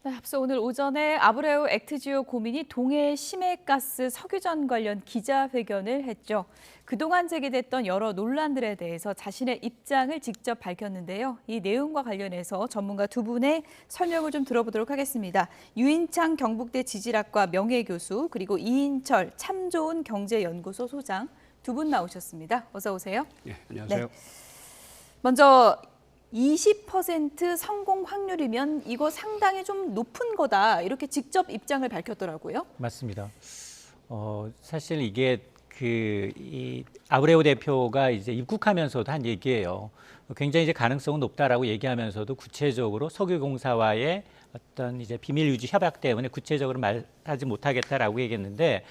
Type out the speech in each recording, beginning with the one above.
네, 앞서 오늘 오전에 아브레우 액트지오 고민이 동해 심해가스 석유전 관련 기자회견을 했죠. 그동안 제기됐던 여러 논란들에 대해서 자신의 입장을 직접 밝혔는데요. 이 내용과 관련해서 전문가 두 분의 설명을 좀 들어보도록 하겠습니다. 유인창 경북대 지질학과 명예교수 그리고 이인철 참 좋은 경제연구소 소장 두 분 나오셨습니다. 어서 오세요. 예, 안녕하세요. 네. 먼저 20% 성공 확률이면 이거 상당히 좀 높은 거다. 이렇게 직접 입장을 밝혔더라고요. 맞습니다. 사실 이게 이 아브레우 대표가 이제 입국하면서도 한 얘기예요. 굉장히 이제 가능성은 높다라고 얘기하면서도 구체적으로 석유공사와의 어떤 이제 비밀 유지 협약 때문에 구체적으로 말하지 못하겠다라고 얘기했는데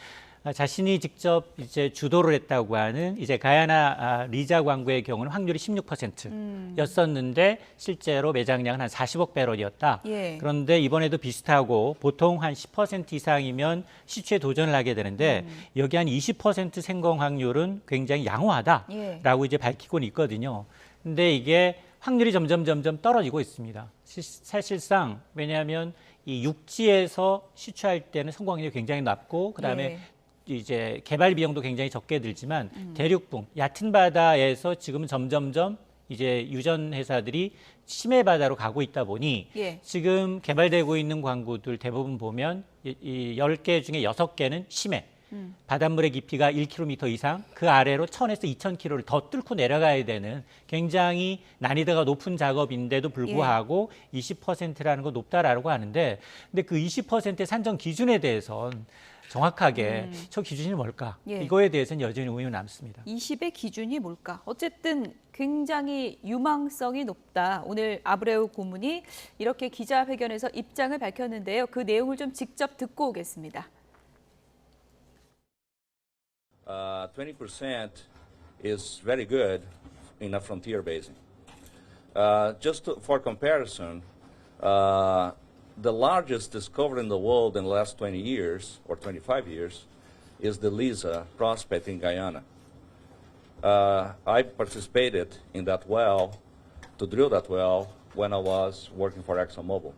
자신이 직접 이제 주도를 했다고 하는 이제 가야나 리자 광구의 경우는 확률이 16%였었는데 실제로 매장량은 한 40억 배럴이었다. 예. 그런데 이번에도 비슷하고 보통 한 10% 이상이면 시추에 도전을 하게 되는데 여기 한 20% 성공 확률은 굉장히 양호하다라고 이제 밝히고는 있거든요. 근데 이게 확률이 점점 떨어지고 있습니다. 사실상 왜냐하면 이 육지에서 시추할 때는 성공 확률이 굉장히 낮고 그다음에 이제 개발 비용도 굉장히 적게 들지만 대륙붕, 얕은 바다에서 지금 점점점 이제 유전 회사들이 심해 바다로 가고 있다 보니 지금 개발되고 있는 광구들 대부분 보면 이 10개 중에 6개는 심해. 바닷물의 깊이가 1km 이상, 그 아래로 1000에서 2000km를 더 뚫고 내려가야 되는 굉장히 난이도가 높은 작업인데도 불구하고 20%라는 거 높다라고 하는데 근데 그 20%의 산정 기준에 대해선 정확하게 저 기준이 뭘까? 이거에 대해서는 여전히 의문이 남습니다. 20의 기준이 뭘까? 어쨌든 굉장히 유망성이 높다. 오늘 아브레우 고문이 이렇게 기자회견에서 입장을 밝혔는데요. 그 내용을 좀 직접 듣고 오겠습니다. 20% is very good in a frontier basin. For comparison, the largest discovery in the world in the last 20 years or 25 years is the Liza prospect in Guyana. I participated in that well, to drill that well, when I was working for ExxonMobil.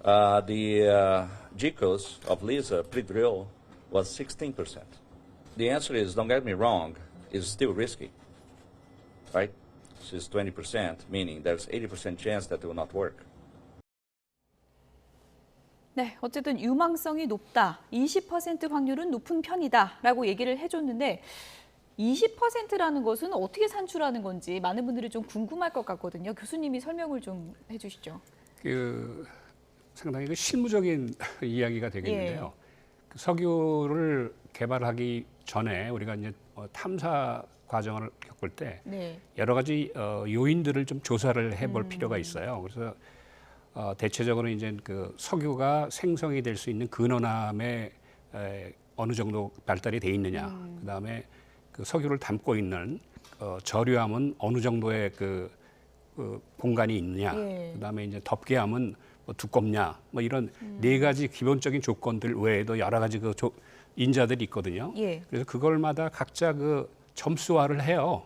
The GCOS of Liza pre-drill was 16%. The answer is, don't get me wrong, it's still risky, right? It's 20%, meaning there's 80% chance that it will not work. 네, 어쨌든 유망성이 높다. 20% 확률은 높은 편이다라고 얘기를 해줬는데 20%라는 것은 어떻게 산출하는 건지 많은 분들이 좀 궁금할 것 같거든요. 교수님이 설명을 좀 해주시죠. 상당히 실무적인 이야기가 되겠는데요. 석유를 개발하기 전에 우리가 이제 탐사 과정을 겪을 때 여러 가지 요인들을 좀 조사를 해볼 필요가 있어요. 그래서 대체적으로 이제 그 석유가 생성이 될 수 있는 근원암에 어느 정도 발달이 돼 있느냐, 그다음에 그 석유를 담고 있는 저류암은 어느 정도의 그 공간이 있느냐, 그다음에 이제 덮개암은 뭐 두껍냐, 뭐 이런 네 가지 기본적인 조건들 외에도 여러 가지 그 인자들이 있거든요. 그래서 그걸마다 각자 그 점수화를 해요.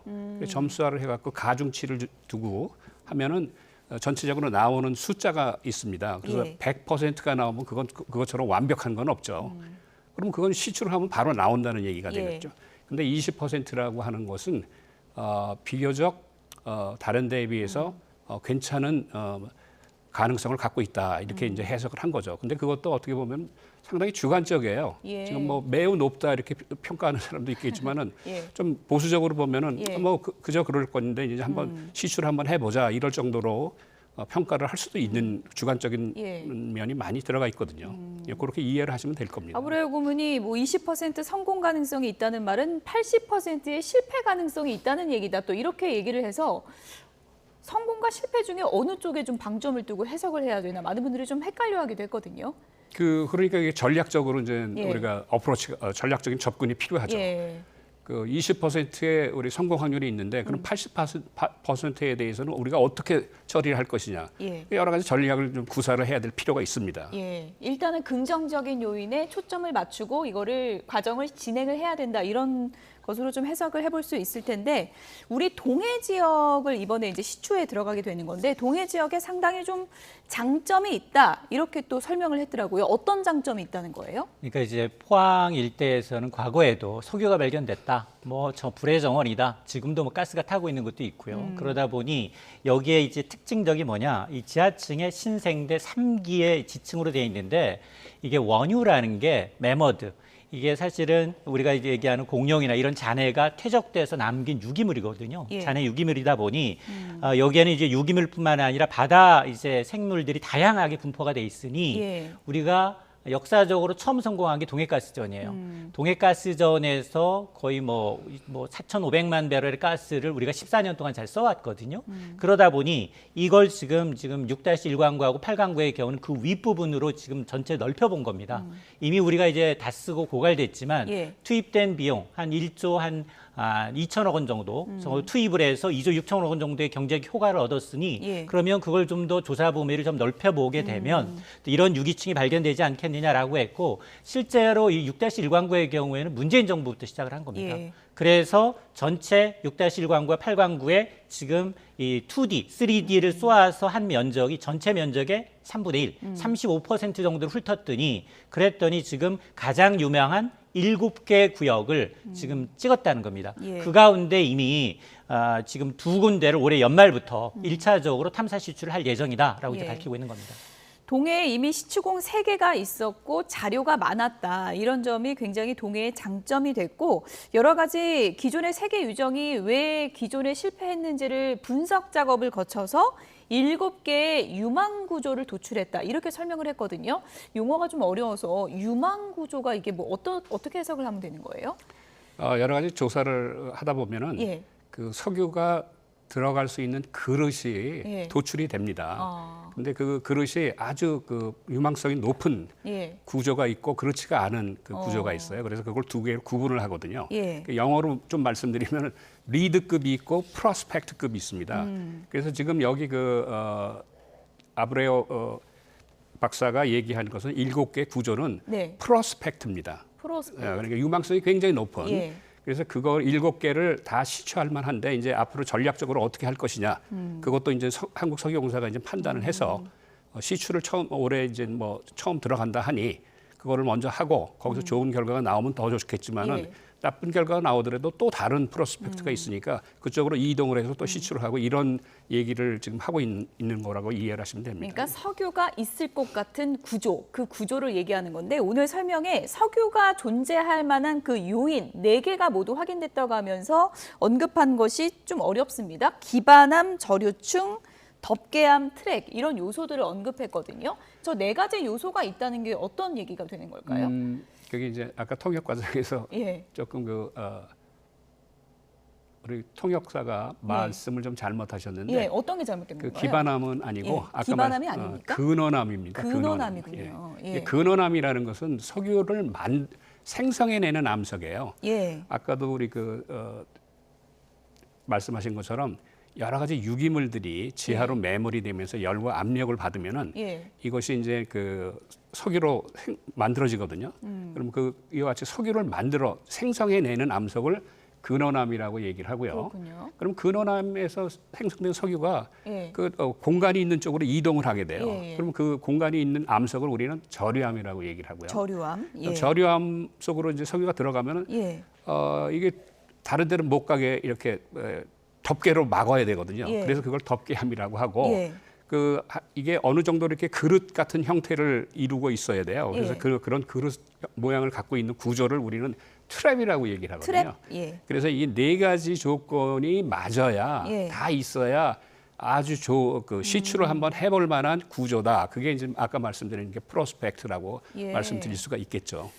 점수화를 해갖고 가중치를 두고 하면은 전체적으로 나오는 숫자가 있습니다. 그래서 100%가 나오면 그것처럼 완벽한 건 없죠. 그럼 그건 시추를 하면 바로 나온다는 얘기가 되겠죠. 근데 20%라고 하는 것은 비교적 다른 데에 비해서 괜찮은 가능성을 갖고 있다, 이렇게 이제 해석을 한 거죠. 근데 그것도 어떻게 보면 상당히 주관적이에요. 지금 뭐 매우 높다 이렇게 평가하는 사람도 있겠지만은 좀 보수적으로 보면은 뭐 그저 그럴 건데 이제 한번 시추를 한번 해보자 이럴 정도로 평가를 할 수도 있는 주관적인 면이 많이 들어가 있거든요. 그렇게 이해를 하시면 될 겁니다. 아브레우 고문이 뭐 20% 성공 가능성이 있다는 말은 80%의 실패 가능성이 있다는 얘기다. 또 이렇게 얘기를 해서 성공과 실패 중에 어느 쪽에 좀 방점을 두고 해석을 해야 되나 많은 분들이 좀 헷갈려하기도 했거든요. 그러니까 이게 전략적으로 이제 우리가 전략적인 접근이 필요하죠. 그 20%의 우리 성공 확률이 있는데 그럼 80%에 대해서는 우리가 어떻게 처리를 할 것이냐. 여러 가지 전략을 좀 구사를 해야 될 필요가 있습니다. 일단은 긍정적인 요인에 초점을 맞추고 이거를 과정을 진행을 해야 된다. 이런 것으로 좀 해석을 해볼 수 있을 텐데 우리 동해 지역을 이번에 이제 시추에 들어가게 되는 건데 동해 지역에 상당히 좀 장점이 있다 이렇게 또 설명을 했더라고요. 어떤 장점이 있다는 거예요? 그러니까 이제 포항 일대에서는 과거에도 석유가 발견됐다. 뭐 저 불의 정원이다. 지금도 뭐 가스가 타고 있는 것도 있고요. 그러다 보니 여기에 이제 특징적이 뭐냐? 이 지하층에 신생대 3기의 지층으로 되어 있는데 이게 원유라는 게 매머드. 이게 사실은 우리가 이제 얘기하는 공룡이나 이런 잔해가 퇴적돼서 남긴 유기물이거든요. 예. 잔해 유기물이다 보니 여기에는 이제 유기물뿐만 아니라 바다 이제 생물들이 다양하게 분포가 돼 있으니 예. 우리가 역사적으로 처음 성공한 게 동해가스전이에요. 동해가스전에서 거의 뭐 4,500만 배럴의 가스를 우리가 14년 동안 잘 써왔거든요. 그러다 보니 이걸 지금 6-1광구하고 8광구의 경우는 그 윗부분으로 지금 전체 넓혀본 겁니다. 이미 우리가 이제 다 쓰고 고갈됐지만 예. 투입된 비용 한 1조 2천억 원 정도 투입을 해서 2조 6천억 원 정도의 경제적 효과를 얻었으니 예. 그러면 그걸 좀 더 조사 범위를 좀 넓혀보게 되면 이런 유기층이 발견되지 않겠느냐라고 했고 실제로 이 6-1광구의 경우에는 문재인 정부부터 시작을 한 겁니다. 예. 그래서 전체 6-1광구와 8광구에 지금 이 2D, 3D를 쏘아서 한 면적이 전체 면적의 3분의 1, 35% 정도를 훑었더니 그랬더니 지금 가장 유명한 7개 구역을 지금 찍었다는 겁니다. 예. 그 가운데 이미 지금 2군데를 올해 연말부터 1차적으로 탐사 시추를 할 예정이다라고 이제 예. 밝히고 있는 겁니다. 동해에 이미 시추공 3개가 있었고 자료가 많았다. 이런 점이 굉장히 동해의 장점이 됐고 여러 가지 기존의 세계 유정이 왜 기존에 실패했는지를 분석 작업을 거쳐서 7개의 유망 구조를 도출했다. 이렇게 설명을 했거든요. 용어가 좀 어려워서 유망 구조가 이게 뭐 어떻게 해석을 하면 되는 거예요? 여러 가지 조사를 하다 보면은 예. 그 석유가 들어갈 수 있는 그릇이 예. 도출이 됩니다. 근데 그 그릇이 아주 그 유망성이 높은 예. 구조가 있고 그렇지가 않은 그 구조가 있어요. 그래서 그걸 두 개로 구분을 하거든요. 예. 그 영어로 좀 말씀드리면 리드급이 있고 프로스펙트급이 있습니다. 그래서 지금 여기 아브레오 박사가 얘기한 것은 7개 구조는 네. 프로스펙트입니다. 그러니까 유망성이 굉장히 높은. 예. 그래서 그거 7개를 다 시추할 만한데 이제 앞으로 전략적으로 어떻게 할 것이냐. 그것도 이제 한국석유공사가 이제 판단을 해서 시추를 올해 이제 뭐 처음 들어간다 하니 그거를 먼저 하고 거기서 좋은 결과가 나오면 더 좋겠지만은 예. 나쁜 결과가 나오더라도 또 다른 프로스펙트가 있으니까 그쪽으로 이동을 해서 또 시추를 하고 이런 얘기를 지금 하고 있는 거라고 이해를 하시면 됩니다. 그러니까 석유가 있을 것 같은 구조, 그 구조를 얘기하는 건데 오늘 설명에 석유가 존재할 만한 그 요인 4개가 모두 확인됐다고 하면서 언급한 것이 좀 어렵습니다. 기반암, 저류층, 덮개암, 트랙 이런 요소들을 언급했거든요. 저 4가지 요소가 있다는 게 어떤 얘기가 되는 걸까요? 그게 이제 아까 통역 과정에서 예. 조금 우리 통역사가 말씀을 좀 잘못하셨는데 예, 어떤 게 잘못된 그 건가요? 기반암은 아니고 예, 아까 기반암이 아닙니까? 근원암입니다. 근원암이군요. 예. 예. 근원암이라는 것은 석유를 생성해내는 암석이에요. 예. 아까도 우리 말씀하신 것처럼 여러 가지 유기물들이 지하로 매몰이 되면서 열과 압력을 받으면은 예. 이것이 이제 그 석유로 만들어지거든요. 그럼 이와 같이 석유를 만들어 생성해내는 암석을 근원암이라고 얘기를 하고요. 그렇군요. 그럼 근원암에서 생성된 석유가 예. 공간이 있는 쪽으로 이동을 하게 돼요. 예, 예. 그럼 그 공간이 있는 암석을 우리는 저류암이라고 얘기를 하고요. 저류암. 예. 저류암 속으로 이제 석유가 들어가면은 예. 이게 다른 데는 못 가게 이렇게 덮개로 막아야 되거든요. 예. 그래서 그걸 덮개암이라고 하고 예. 이게 어느 정도 이렇게 그릇 같은 형태를 이루고 있어야 돼요. 그래서 예. 그런 그릇 모양을 갖고 있는 구조를 우리는 트랩이라고 얘기를 하거든요. 트랩. 예. 그래서 이 4가지 조건이 맞아야 예. 다 있어야 아주 시추를 한번 해볼 만한 구조다. 그게 이제 아까 말씀드린 게 프로스펙트라고 예. 말씀드릴 수가 있겠죠.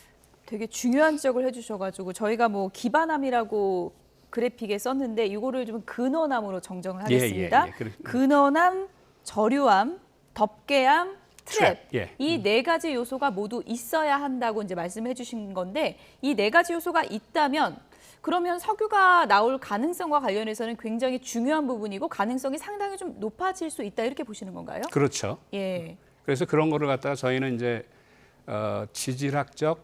되게 중요한 지적을 해주셔가지고 저희가 뭐 기반암이라고 그래픽에 썼는데 이거를 좀 근원암으로 정정을 하겠습니다. 근원암, 저류암, 덮개암, 트랩. 예. 이 4가지 요소가 모두 있어야 한다고 이제 말씀해 주신 건데 이 4가지 요소가 있다면 그러면 석유가 나올 가능성과 관련해서는 굉장히 중요한 부분이고 가능성이 상당히 좀 높아질 수 있다 이렇게 보시는 건가요? 그렇죠. 예. 그래서 그런 거를 갖다가 저희는 이제 지질학적,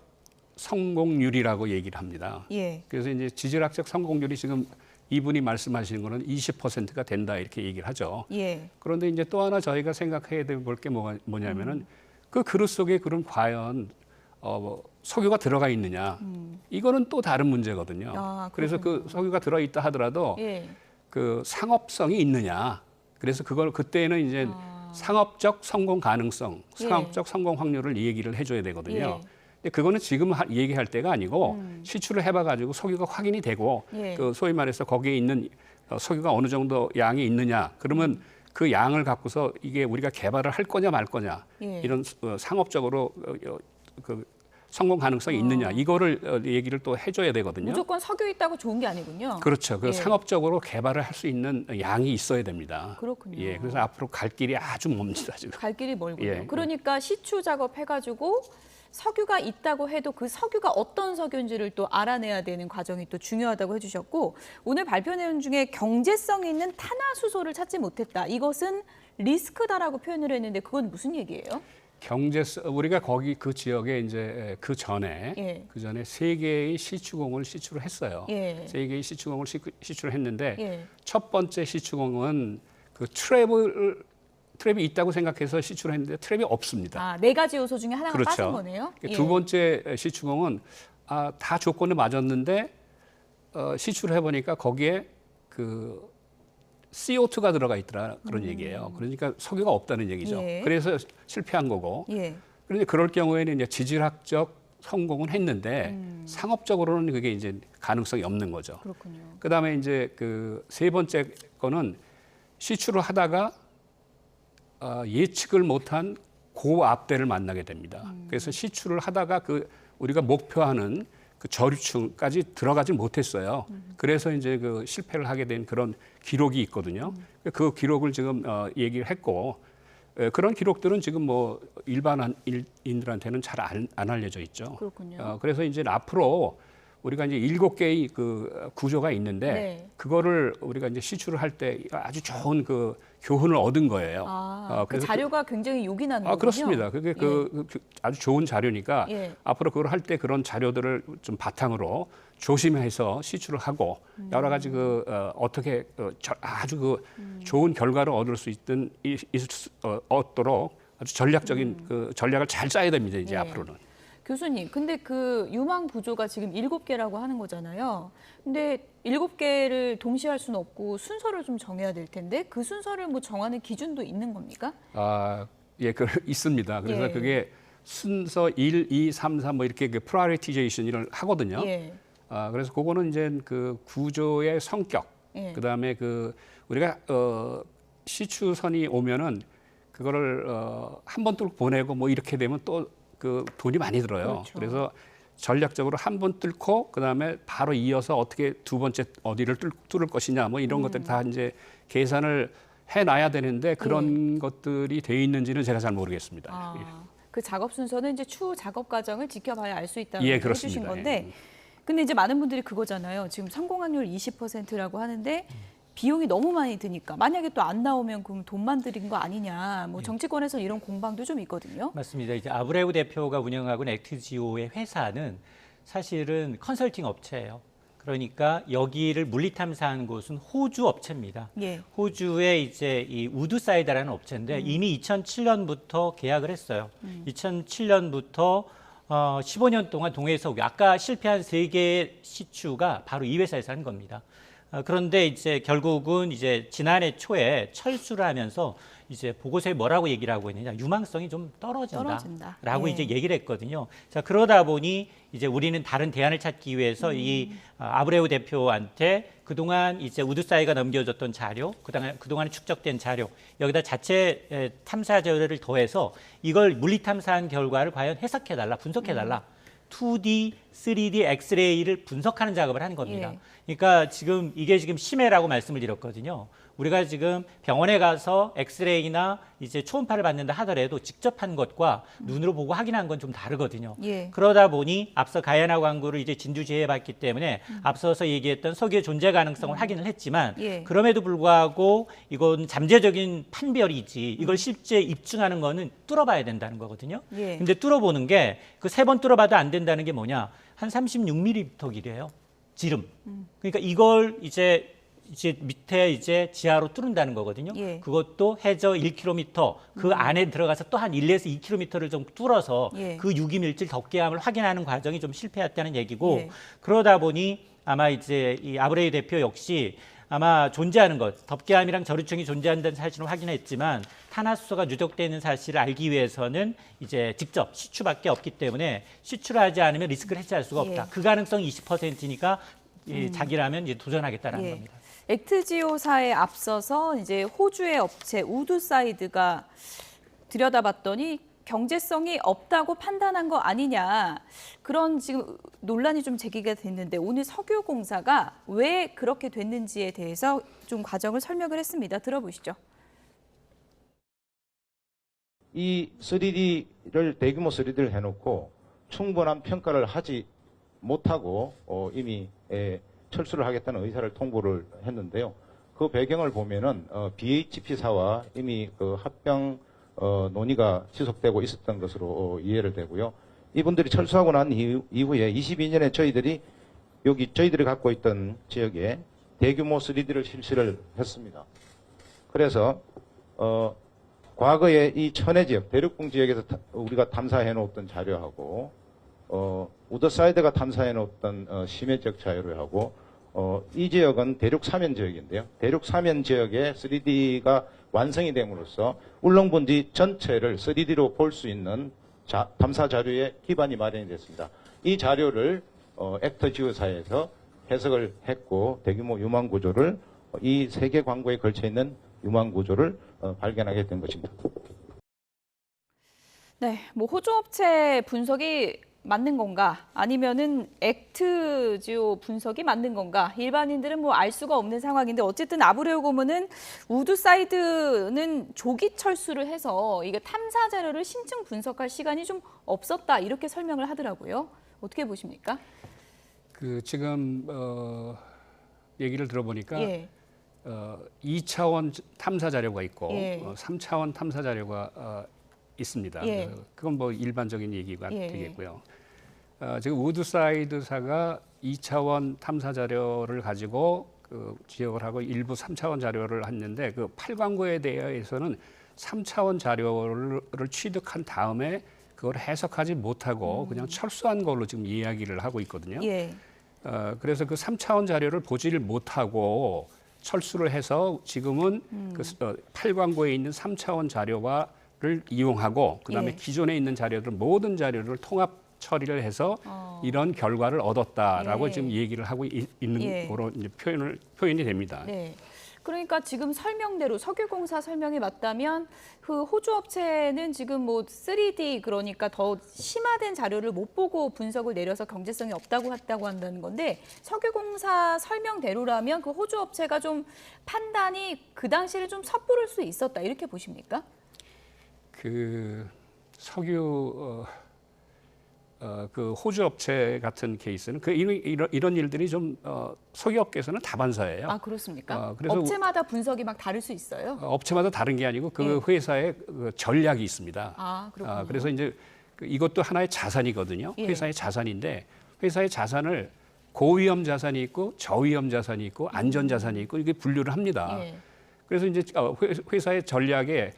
성공률이라고 얘기를 합니다. 예. 그래서 이제 지질학적 성공률이 지금 이분이 말씀하시는 거는 20%가 된다 이렇게 얘기를 하죠. 예. 그런데 이제 또 하나 저희가 생각해야 될 게 뭐냐면은 그 그릇 속에 그런 과연 석유가 들어가 있느냐 이거는 또 다른 문제거든요. 아, 그래서 그 석유가 들어 있다 하더라도 예. 그 상업성이 있느냐. 그래서 그걸 그때는 이제 상업적 성공 가능성, 상업적 성공 확률을 얘기를 해줘야 되거든요. 예. 근데 그거는 지금 얘기할 때가 아니고 시추를 해봐가지고 석유가 확인이 되고 예. 그 소위 말해서 거기에 있는 석유가 어느 정도 양이 있느냐. 그러면 그 양을 갖고서 이게 우리가 개발을 할 거냐 말 거냐 예. 이런 상업적으로 그 성공 가능성이 있느냐 이거를 얘기를 또 해줘야 되거든요. 무조건 석유 있다고 좋은 게 아니군요. 그렇죠. 그 예. 상업적으로 개발을 할 수 있는 양이 있어야 됩니다. 그렇군요. 예, 그래서 앞으로 갈 길이 아주 멉니다 지금. 갈 길이 멀군요. 예. 그러니까 시추 작업해가지고 석유가 있다고 해도 그 석유가 어떤 석유인지를 또 알아내야 되는 과정이 또 중요하다고 해주셨고 오늘 발표 내용 중에 경제성 있는 탄화수소를 찾지 못했다. 이것은 리스크다라고 표현을 했는데 그건 무슨 얘기예요? 우리가 거기 그 지역에 이제 그 전에 예. 그 전에 세 개의 시추공을 시추를 했어요. 예. 세 개의 시추공을 시추를 했는데 예. 첫 번째 시추공은 그 트랩이 있다고 생각해서 시추를 했는데 트랩이 없습니다. 아, 네 가지 요소 중에 하나가 그렇죠. 빠진 거네요. 예. 두 번째 시추공은 다 조건을 맞았는데 시추를 해보니까 거기에 그 CO2가 들어가 있더라 그런 얘기예요. 그러니까 석유가 없다는 얘기죠. 예. 그래서 실패한 거고. 예. 그런데 그럴 경우에는 이제 지질학적 성공은 했는데 상업적으로는 그게 이제 가능성이 없는 거죠. 그렇군요. 그다음에 이제 그 세 번째 거는 시추를 하다가 예측을 못한 고압대를 만나게 됩니다. 그래서 시추를 하다가 그 우리가 목표하는 그 저류층까지 들어가지 못했어요. 그래서 이제 그 실패를 하게 된 그런 기록이 있거든요. 그 기록을 지금 얘기를 했고 그런 기록들은 지금 뭐 일반인들한테는 잘 안 알려져 있죠. 그렇군요. 그래서 이제 앞으로 우리가 이제 7개의 그 구조가 있는데 네. 그거를 우리가 이제 시추를 할 때 아주 좋은 그 교훈을 얻은 거예요. 그 그래서 자료가 굉장히 요긴한 거군요. 그렇습니다. 그게 그 아주 좋은 자료니까 예. 앞으로 그걸 할 때 그런 자료들을 좀 바탕으로 조심해서 시추를 하고 여러 가지 어떻게 아주 좋은 결과를 얻을 수 얻도록 아주 전략적인 그 전략을 잘 짜야 됩니다. 이제 예. 앞으로는. 교수님, 근데 그 유망 구조가 지금 7개라고 하는 거잖아요. 근데 7개를 동시에 할 수는 없고 순서를 좀 정해야 될 텐데 그 순서를 뭐 정하는 기준도 있는 겁니까? 예, 있습니다. 그래서 예. 그게 순서 1, 2, 3, 4 뭐 이렇게 프라이어티제이션을 하거든요. 예. 그래서 그거는 이제 그 구조의 성격, 예. 그다음에 우리가 시추선이 오면은 그거를 한 번 뚫고 보내고 뭐 이렇게 되면 또 그 돈이 많이 들어요. 그렇죠. 그래서 전략적으로 한 번 뚫고 그다음에 바로 이어서 어떻게 두 번째 어디를 뚫을 것이냐 뭐 이런 것들 다 이제 계산을 해놔야 되는데 그런 것들이 돼 있는지는 제가 잘 모르겠습니다. 그 작업 순서는 이제 추후 작업 과정을 지켜봐야 알 수 있다고 예, 해주신 그렇습니다. 건데 예. 근데 이제 많은 분들이 그거잖아요. 지금 성공 확률 20%라고 하는데 비용이 너무 많이 드니까 만약에 또 안 나오면 그럼 돈만 들인 거 아니냐. 뭐 정치권에서 이런 공방도 좀 있거든요. 맞습니다. 이제 아브레우 대표가 운영하고 있는 액트지오의 회사는 사실은 컨설팅 업체예요. 그러니까 여기를 물리 탐사한 곳은 호주 업체입니다. 예. 호주의 이제 이 우드사이드라는 업체인데 이미 2007년부터 계약을 했어요. 2007년부터 15년 동안 동해석유, 아까 실패한 3개의 시추가 바로 이 회사에서 한 겁니다. 그런데 이제 결국은 이제 지난해 초에 철수를 하면서 이제 보고서에 뭐라고 얘기를 하고 있느냐, 유망성이 좀 떨어진다. 라고 예. 이제 얘기를 했거든요. 자, 그러다 보니 이제 우리는 다른 대안을 찾기 위해서 이 아브레우 대표한테 그동안 이제 우드사이가 넘겨줬던 자료, 그동안 축적된 자료, 여기다 자체 탐사 자료를 더해서 이걸 물리 탐사한 결과를 과연 해석해달라, 분석해달라. 2D 3D 엑스레이를 분석하는 작업을 하는 겁니다. 예. 그러니까 이게 지금 심해라고 말씀을 드렸거든요. 우리가 지금 병원에 가서 엑스레이나 이제 초음파를 받는다 하더라도 직접 한 것과 눈으로 보고 확인한 건 좀 다르거든요. 예. 그러다 보니 앞서 가야나 광구를 이제 진두지휘해 봤기 때문에 앞서서 얘기했던 석유의 존재 가능성을 확인을 했지만 예. 그럼에도 불구하고 이건 잠재적인 판별이지 이걸 실제 입증하는 거는 뚫어봐야 된다는 거거든요. 예. 근데 뚫어보는 게 그 3번 뚫어봐도 안 된다는 게 뭐냐? 한 36mm 길이에요. 지름. 그러니까 이걸 이제 밑에 이제 지하로 뚫는다는 거거든요. 예. 그것도 해저 1km 그 안에 들어가서 또 한 1에서 2km를 좀 뚫어서 예. 그 유기물질 덮개함을 확인하는 과정이 좀 실패했다는 얘기고 예. 그러다 보니 아마 이제 이 아브레이 대표 역시 아마 존재하는 것, 덮개함이랑 저류층이 존재한다는 사실을 확인했지만 탄화수소가 누적되어 있는 사실을 알기 위해서는 이제 직접 시추밖에 없기 때문에 시추를 하지 않으면 리스크를 해소할 수가 없다. 예. 그 가능성이 20%니까 자기라면 이제 도전하겠다라는 예. 겁니다. 액트지오사에 앞서서 이제 호주의 업체 우드사이드가 들여다봤더니 경제성이 없다고 판단한 거 아니냐 그런 지금 논란이 좀 제기가 됐는데 오늘 석유공사가 왜 그렇게 됐는지에 대해서 좀 과정을 설명을 했습니다. 들어보시죠. 이 3D를 대규모 3D를 해놓고 충분한 평가를 하지 못하고 이미 철수를 하겠다는 의사를 통보를 했는데요. 그 배경을 보면은 BHP사와 이미 그 합병 논의가 지속되고 있었던 것으로 이해를 되고요. 이분들이 철수하고 난 이후에 22년에 저희들이 갖고 있던 지역에 대규모 3D를 실시를 했습니다. 그래서 과거에 이 천해 지역, 대륙붕 지역에서 우리가 탐사해 놓았던 자료하고 우더사이드가 탐사해 놓았던 심해 지역 자료하고 이 지역은 대륙 사면 지역인데요. 대륙 사면 지역에 3D가 완성이 됨으로써 울릉분지 전체를 3D로 볼 수 있는 탐사 자료의 기반이 마련이 됐습니다. 이 자료를 액터지오사에서 해석을 했고 대규모 유망 구조를 이 세 개 광구에 걸쳐 있는 유망 구조를 발견하게 된 것입니다. 네, 뭐 호주 업체 분석이 맞는 건가 아니면은 액트지오 분석이 맞는 건가 일반인들은 뭐 알 수가 없는 상황인데 어쨌든 아브레오 고문은 우드사이드는 조기 철수를 해서 이게 탐사 자료를 심층 분석할 시간이 좀 없었다 이렇게 설명을 하더라고요. 어떻게 보십니까? 그 지금 얘기를 들어보니까 예. 2차원 탐사 자료가 있고 예. 3차원 탐사 자료가 있습니다. 예. 그건 뭐 일반적인 얘기가 예. 되겠고요. 지금 우드사이드사가 2차원 탐사 자료를 가지고 그 지역을 하고 일부 3차원 자료를 했는데 그 8광구에 대해서는 3차원 자료를 취득한 다음에 그걸 해석하지 못하고 그냥 철수한 걸로 지금 이야기를 하고 있거든요. 예. 그래서 그 3차원 자료를 보지를 못하고 철수를 해서 지금은 그 8광구에 있는 3차원 자료를 이용하고 그다음에 예. 기존에 있는 자료들 모든 자료를 통합 처리를 해서 이런 결과를 얻었다라고 예. 지금 얘기를 하고 있는 예. 거로 이제 표현이 됩니다. 네. 그러니까 지금 설명대로 석유공사 설명이 맞다면 그 호주 업체는 지금 뭐 3D 그러니까 더 심화된 자료를 못 보고 분석을 내려서 경제성이 없다고 했다고 한다는 건데 석유공사 설명대로라면 그 호주 업체가 좀 판단이 그 당시를 좀 섣부를 수 있었다 이렇게 보십니까? 그 석유 그 호주 업체 같은 케이스는 이런 일들이 좀 석유업계에서는 다반사예요. 아 그렇습니까? 그래서 업체마다 분석이 막 다를 수 있어요? 업체마다 다른 게 아니고 그 예. 회사의 그 전략이 있습니다. 아 그렇군요. 그래서 이제 이것도 하나의 자산이거든요. 예. 회사의 자산인데 회사의 자산을 고위험 자산이 있고 저위험 자산이 있고 안전 자산이 있고 이게 분류를 합니다. 예. 그래서 이제 회사의 전략에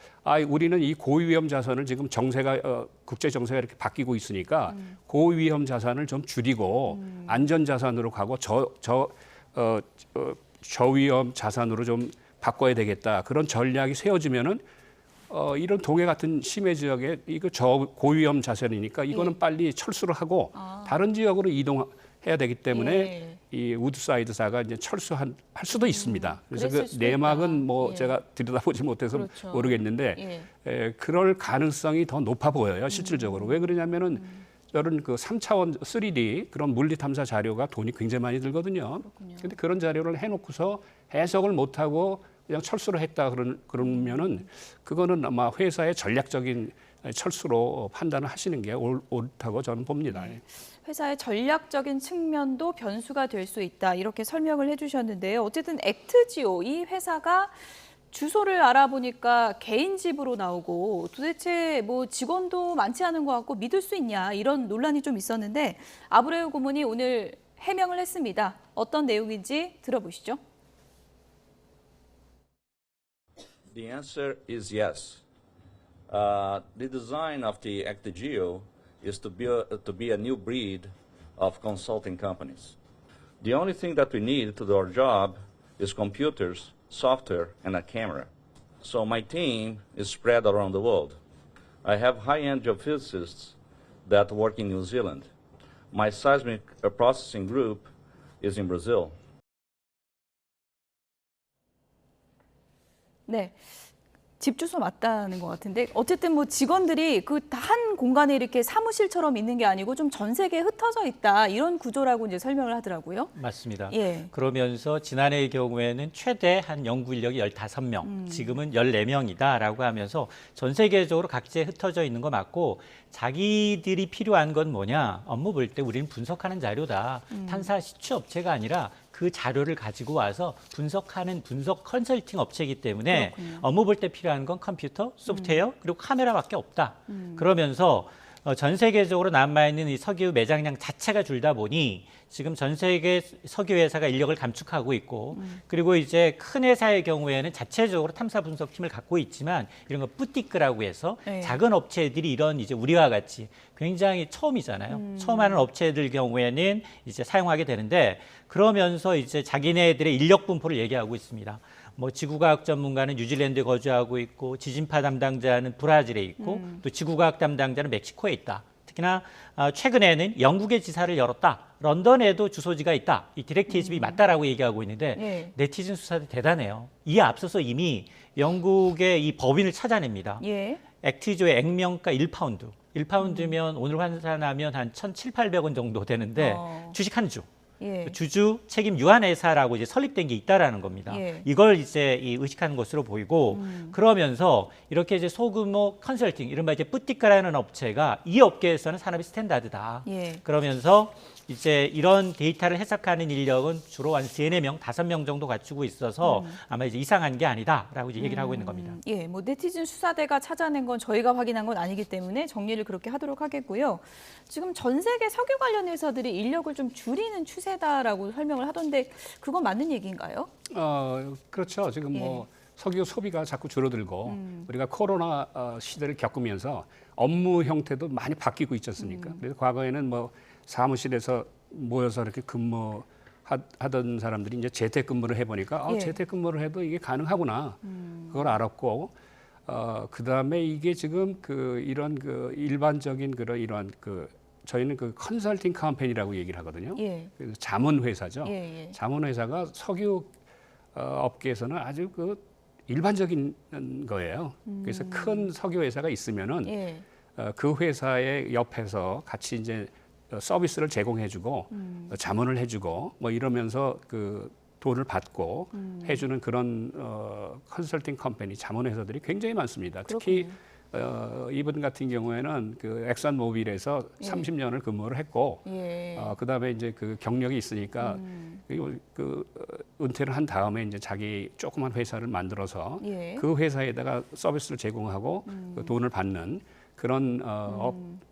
우리는 이 고위험 자산을 지금 정세가 국제 정세가 이렇게 바뀌고 있으니까 고위험 자산을 좀 줄이고 안전 자산으로 가고 저위험 자산으로 좀 바꿔야 되겠다. 그런 전략이 세워지면은 이런 동해 같은 심해 지역에 이거 고위험 자산이니까 이거는 예. 빨리 철수를 하고 다른 지역으로 이동해야 되기 때문에 예. 이 우드사이드사가 이제 할 수도 있습니다. 그래서 그랬을 그 수도 내막은 뭐 있다. 예. 제가 들여다보지 못해서 그렇죠. 모르겠는데 예. 그럴 가능성이 더 높아 보여요 실질적으로. 왜 그러냐면은 이런 그 3차원 3D 그런 물리 탐사 자료가 돈이 굉장히 많이 들거든요. 그런데 그런 자료를 해놓고서 해석을 못하고 그냥 철수를 했다 그러면은 그거는 아마 회사의 전략적인 철수로 판단을 하시는 게 옳다고 저는 봅니다. 회사의 전략적인 측면도 변수가 될 수 있다 이렇게 설명을 해주셨는데요. 어쨌든 액트지오 이 회사가 주소를 알아보니까 개인 집으로 나오고 도대체 뭐 직원도 많지 않은 것 같고 믿을 수 있냐 이런 논란이 좀 있었는데 아브레우 고문이 오늘 해명을 했습니다. 어떤 내용인지 들어보시죠. The answer is yes. The design of the ActiGeo is to be a new breed of consulting companies. The only thing that we need to do our job is computers, software, and a camera. So my team is spread around the world. I have high-end geophysicists that work in New Zealand. My seismic processing group is in Brazil. 네. 집 주소 맞다는 것 같은데 어쨌든 뭐 직원들이 그 한 공간에 이렇게 사무실처럼 있는 게 아니고 좀 전 세계에 흩어져 있다 이런 구조라고 이제 설명을 하더라고요. 맞습니다. 예. 그러면서 지난해의 경우에는 최대 한 연구 인력이 15명, 지금은 14명이다라고 하면서 전 세계적으로 각지에 흩어져 있는 거 맞고 자기들이 필요한 건 뭐냐? 업무 볼 때 우리는 분석하는 자료다. 탐사 시추 업체가 아니라 그 자료를 가지고 와서 분석하는 분석 컨설팅 업체이기 때문에 그렇군요. 업무 볼 때 필요한 건 컴퓨터, 소프트웨어, 그리고 카메라밖에 없다. 그러면서 전 세계적으로 남아있는 이 석유 매장량 자체가 줄다 보니 지금 전 세계 석유 회사가 인력을 감축하고 있고 그리고 이제 큰 회사의 경우에는 자체적으로 탐사 분석팀을 갖고 있지만 이런 거 뿌띠크라고 해서 네. 작은 업체들이 이런 이제 우리와 같이 굉장히 처음이잖아요. 처음 하는 업체들 경우에는 이제 사용하게 되는데 그러면서 이제 자기네들의 인력 분포를 얘기하고 있습니다. 뭐 지구과학 전문가는 뉴질랜드에 거주하고 있고 지진파 담당자는 브라질에 있고 또 지구과학 담당자는 멕시코에 있다. 특히나 최근에는 영국의 지사를 열었다. 런던에도 주소지가 있다. 이 디렉티집이 맞다라고 얘기하고 있는데 예. 네티즌 수사도 대단해요. 이에 앞서서 이미 영국의 이 법인을 찾아냅니다. 예. 액티조의 액면가 1파운드. 1파운드면 오늘 환산하면 한 1,700~800원 정도 되는데 주식 한 주. 예. 주주 책임 유한회사라고 이제 설립된 게 있다라는 겁니다. 예. 이걸 이제 의식하는 것으로 보이고 그러면서 이렇게 이제 소규모 컨설팅, 이른바 이제 뿌띠까라는 업체가 이 업계에서는 산업이 스탠다드다. 예. 그러면서 이제 이런 데이터를 해석하는 인력은 주로 한 3~4명, 5명 정도 갖추고 있어서 아마 이제 이상한 게 아니다라고 이제 얘기를 하고 있는 겁니다. 예, 뭐 네티즌 수사대가 찾아낸 건 저희가 확인한 건 아니기 때문에 정리를 그렇게 하도록 하겠고요. 지금 전 세계 석유 관련 회사들이 인력을 좀 줄이는 추세다라고 설명을 하던데 그건 맞는 얘기인가요? 그렇죠. 지금 뭐 석유 소비가 자꾸 줄어들고 우리가 코로나 시대를 겪으면서 업무 형태도 많이 바뀌고 있지 않습니까? 그래서 과거에는 뭐 사무실에서 모여서 이렇게 근무하던 사람들이 이제 재택근무를 해보니까 예. 재택근무를 해도 이게 가능하구나 그걸 알았고 그다음에 이게 지금 이런 일반적인 이런 저희는 컨설팅 컴퍼니라고 얘기를 하거든요. 예. 그래서 자문 회사죠. 예, 예. 자문 회사가 석유 업계에서는 아주 일반적인 거예요. 그래서 큰 석유 회사가 있으면은 예. 그 회사의 옆에서 같이 이제 서비스를 제공해주고 자문을 해주고 뭐 이러면서 돈을 받고 해주는 그런 컨설팅 컴퍼니 자문 회사들이 굉장히 많습니다. 특히 이분 같은 경우에는 엑선 모빌에서 30년을 근무를 했고 예. 그다음에 이제 경력이 있으니까 은퇴를 한 다음에 이제 자기 조그만 회사를 만들어서 예. 그 회사에다가 서비스를 제공하고 돈을 받는 그런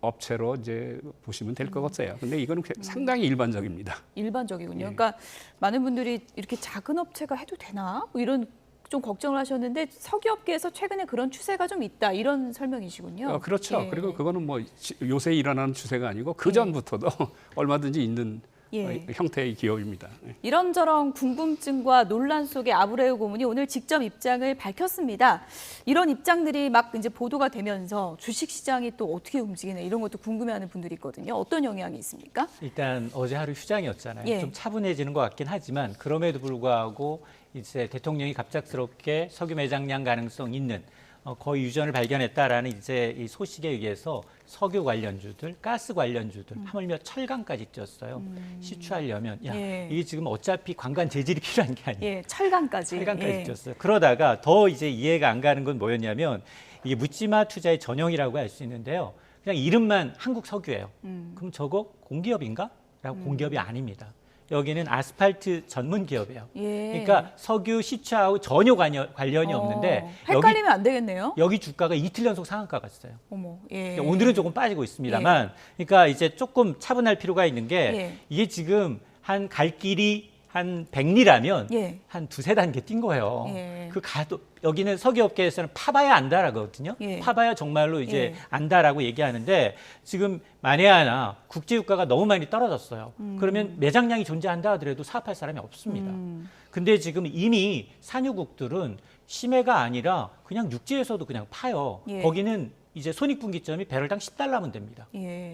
업체로 이제 보시면 될 것 같아요. 근데 이거는 상당히 일반적입니다. 일반적이군요. 예. 그러니까 많은 분들이 이렇게 작은 업체가 해도 되나? 뭐 이런 좀 걱정을 하셨는데 석유업계에서 최근에 그런 추세가 좀 있다 이런 설명이시군요. 그렇죠. 예. 그리고 그거는 뭐 요새 일어나는 추세가 아니고 그 전부터도 얼마든지 있는 예. 형태의 기업입니다. 이런저런 궁금증과 논란 속에 아브레우 고문이 오늘 직접 입장을 밝혔습니다. 이런 입장들이 막 이제 보도가 되면서 주식시장이 또 어떻게 움직이나 이런 것도 궁금해하는 분들이 있거든요. 어떤 영향이 있습니까? 일단 어제 하루 휴장이었잖아요. 예. 좀 차분해지는 것 같긴 하지만 그럼에도 불구하고 이제 대통령이 갑작스럽게 석유 매장량 가능성 있는 거의 유전을 발견했다라는 이제 이 소식에 의해서 석유 관련주들, 가스 관련주들, 하물며 철강까지 뛰었어요. 시추하려면 이게 지금 어차피 관광 재질이 필요한 게 아니에요. 철강까지 뛰었어요. 그러다가 더 이제 이해가 안 가는 건 뭐였냐면 이게 묻지마 투자의 전형이라고 할 수 있는데요. 그냥 이름만 한국 석유예요. 그럼 저거 공기업인가? 라고 공기업이 아닙니다. 여기는 아스팔트 전문 기업이에요. 그러니까 석유 시추하고 전혀 관련이 없는데 헷갈리면 안 되겠네요. 여기 주가가 이틀 연속 상한가 갔어요. 어머, 그러니까 오늘은 조금 빠지고 있습니다만, 그러니까 이제 조금 차분할 필요가 있는 게 이게 지금 한 갈 길이 한 100리라면 한 두세 단계 뛴 거예요. 여기는 석유업계에서는 파봐야 안다라거든요. 파봐야 정말로 이제 안다라고 얘기하는데 지금 만에 하나 국제유가가 너무 많이 떨어졌어요. 그러면 매장량이 존재한다 하더라도 사업할 사람이 없습니다. 근데 지금 이미 산유국들은 심해가 아니라 그냥 육지에서도 그냥 파요. 거기는 이제 손익분기점이 배럴당 $10면 됩니다.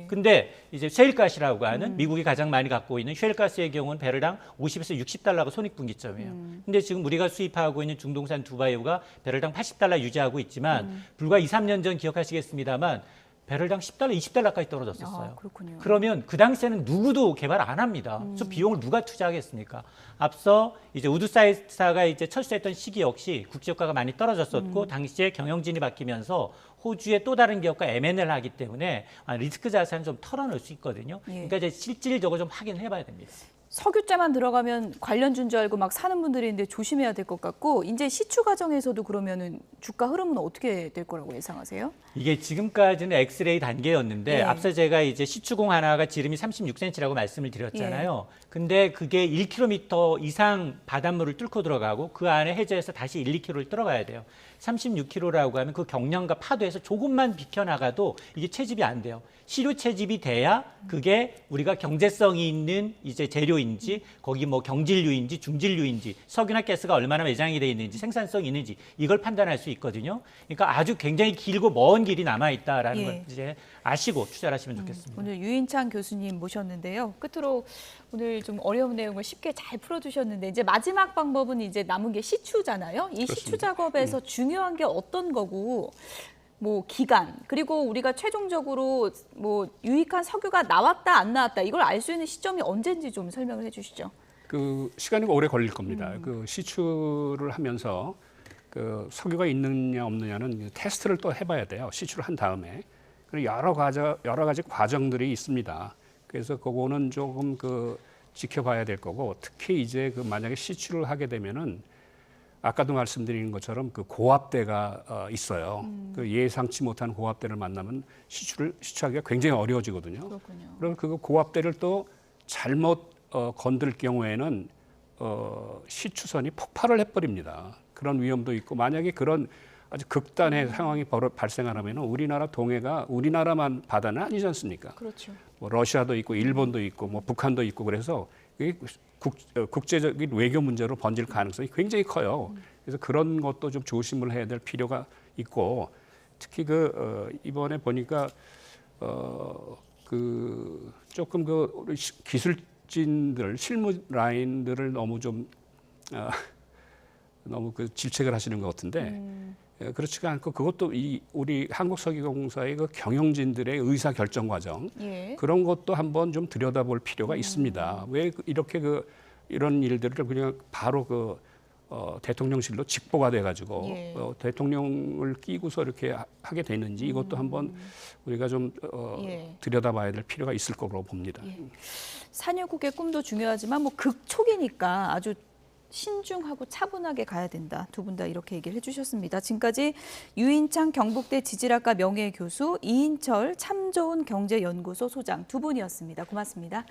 근데 이제 셰일가스라고 하는 미국이 가장 많이 갖고 있는 셰일가스의 경우는 배럴당 $50에서 $60가 손익분기점이에요. 근데 지금 우리가 수입하고 있는 중동산 두바이유가 배럴당 $80 유지하고 있지만 불과 2, 3년 전 기억하시겠습니다만 배럴당 $10, $20까지 떨어졌었어요. 그렇군요. 그러면 그 당시에는 누구도 개발 안 합니다. 저 비용을 누가 투자하겠습니까? 앞서 이제 우드사이드사가 이제 철수했던 시기 역시 국제유가가 많이 떨어졌었고 당시에 경영진이 바뀌면서 호주의 또 다른 기업과 M&A를 하기 때문에 리스크 자산을 좀 털어놓을 수 있거든요. 그러니까 이제 실질적으로 좀 확인을 해봐야 됩니다. 석유자만 들어가면 관련주인 줄 알고 막 사는 분들이 있는데 조심해야 될 것 같고 이제 시추 과정에서도 그러면은 주가 흐름은 어떻게 될 거라고 예상하세요? 이게 지금까지는 엑스레이 단계였는데 앞서 제가 이제 시추공 하나가 지름이 36cm라고 말씀을 드렸잖아요. 근데 그게 1km 이상 바닷물을 뚫고 들어가고 그 안에 해저에서 다시 1, 2km를 들어가야 돼요. 36km라고 하면 그 경량과 파도에서 조금만 비켜나가도 이게 채집이 안 돼요. 시료 채집이 돼야 그게 우리가 경제성이 있는 이제 재료인지 거기 뭐 경질류인지 중질류인지 석유나 가스가 얼마나 매장이 돼 있는지 생산성이 있는지 이걸 판단할 수 있거든요. 그러니까 아주 굉장히 길고 먼 길이 남아 있다라는 걸 이제 아시고 투자를 하시면 좋겠습니다. 오늘 유인창 교수님 모셨는데요. 끝으로 오늘 좀 어려운 내용을 쉽게 잘 풀어주셨는데 이제 마지막 방법은 이제 남은 게 시추잖아요. 이 시추 작업에서 중요한 게 어떤 거고 뭐 기간 그리고 우리가 최종적으로 뭐 유익한 석유가 나왔다 안 나왔다 이걸 알 수 있는 시점이 언제인지 좀 설명을 해주시죠. 그 시간이 오래 걸릴 겁니다. 그 시추를 하면서 그 석유가 있느냐 없느냐는 테스트를 또 해봐야 돼요. 시추를 한 다음에 그리고 여러 가지 과정들이 있습니다. 그래서 그거는 조금 그 지켜봐야 될 거고 특히 이제 그 만약에 시추를 하게 되면은 아까도 말씀드린 것처럼 그 고압대가 있어요. 그 예상치 못한 고압대를 만나면 시추하기가 굉장히 어려워지거든요. 그렇군요. 그럼 그 고압대를 또 잘못 건들 경우에는 시추선이 폭발을 해버립니다. 그런 위험도 있고 만약에 그런 아주 극단의 상황이 발생하면 우리나라 동해가 우리나라만 바다는 아니지 않습니까? 그렇죠. 뭐 러시아도 있고 일본도 있고 뭐 북한도 있고 그래서 국제적인 외교 문제로 번질 가능성이 굉장히 커요. 그래서 그런 것도 좀 조심을 해야 될 필요가 있고 특히 이번에 보니까 그 조금 우리 기술진들 실무 라인들을 너무 좀 너무 그 질책을 하시는 것 같은데 그렇지가 않고 그것도 우리 한국석유공사의 그 경영진들의 의사 결정 과정 그런 것도 한번 좀 들여다볼 필요가 있습니다. 왜 이렇게 이런 일들을 그냥 바로 대통령실로 직보가 돼가지고 대통령을 끼고서 이렇게 하게 되는지 이것도 한번 우리가 좀 들여다봐야 될 필요가 있을 거라고 봅니다. 산유국의 꿈도 중요하지만 뭐 극초기니까 아주 신중하고 차분하게 가야 된다. 두 분 다 이렇게 얘기를 해주셨습니다. 지금까지 유인창 경북대 지질학과 명예교수, 이인철 참 좋은 경제연구소 소장 두 분이었습니다. 고맙습니다.